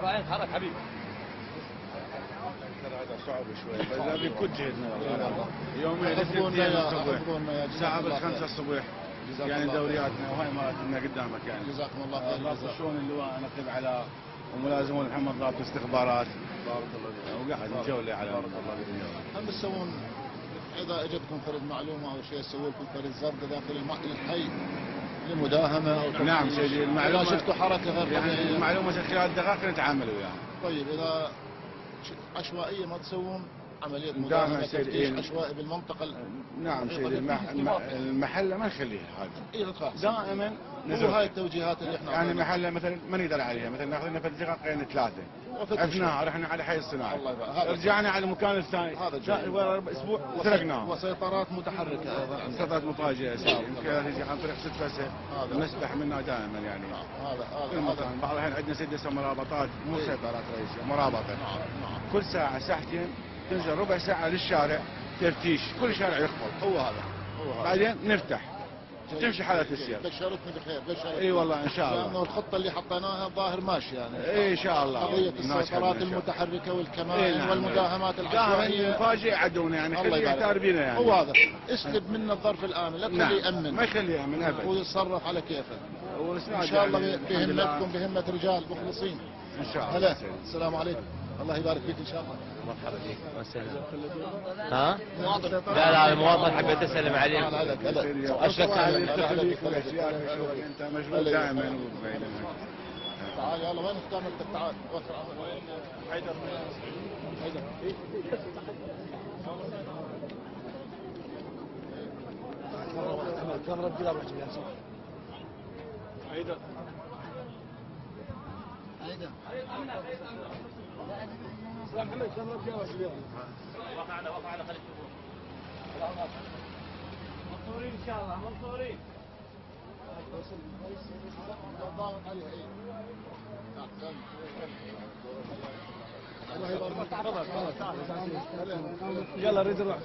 ابراهيم تحرك حبيبي. هذا صعب شوي فاذا بيكون جهدنا والله يومين الصبح الساعه 5 الصبح يعني دورياتنا وهاي مالتنا قدامك يعني. جزاكم الله خير. ضابط الشؤون اللواء نقب على وملازمون محمد ضابط الاستخبارات. بارك الله فيك. وقاعد نجولي على بارك الله فيك. هل تسوون اذا اجتكم فرد معلومه او شيء تسووا لكم فرد زرقاء داخل الحي لمداهمه او تفتيش؟ نعم سيدي المعلومه. اذا شفتوا حركه غير يعني طبيعيه المعلومه خلال دقائق نتعامل وياها. طيب اذا عشوائيه ما تسوون عمليه مداهمه تفتيش عشوائي بالمنطقه نعم سيدي المحله ما نخليها هذه دائما نزل هاي التوجيهات اللي احنا يعني محله مثلا ما نقدر عليها مثلا ناخذ لنا دقيقتين 3 عفناها رحنا على حي الصناعي رجعنا على المكان الثاني هذا اسبوع سرقناها وسيطرات متحركه ايضا سيطرات مفاجئه سيدي يمكن تجي عن طريق 6 فسح نسبح منها دائما يعني هذا بعض الاحيان عندنا سيدي مرابطات مو سيطرات رئيسيه مرابطه كل ساعه ساعتين تنزل ربع ساعه للشارع تفتيش كل شارع يخفض هو هذا بعدين نفتح تمشي حالة السير. بشرتني بخير بشرتني. اي والله ان شاء الله. لانه الخطة اللي حطيناها الظاهر ماشي يعني. اي ان شاء الله. قضية السيطرات المتحركة والكمائن نعم والمداهمات العشوائية. دائما مفاجئ عدونا يعني خليه يحتار بينا يعني. هو هذا اسلب منا الظرف الآمن لا تخليه يأمن. ما يخليه يأمن ابدا. ويتصرف على كيفه. ان شاء يعني الله بهمتكم بهمة رجال مخلصين. ان شاء الله. هلا السلام عليكم. الله يبارك فيك ان شاء الله. مرحبا بك وسهلا. ها؟ لا لا المواطن حبيت اسلم عليك. اشرك عليك انت مشغول دائما. تعال يلا وين كاميرتك تعال وسع حيدر حيدر الكاميرا بدي اروح جيبها صح. حيدر حيدر محمد الكاميرا بدي اروح جيبها. وقعنا خليك منصورين ان شاء الله منصورين. يلا ريد نروح.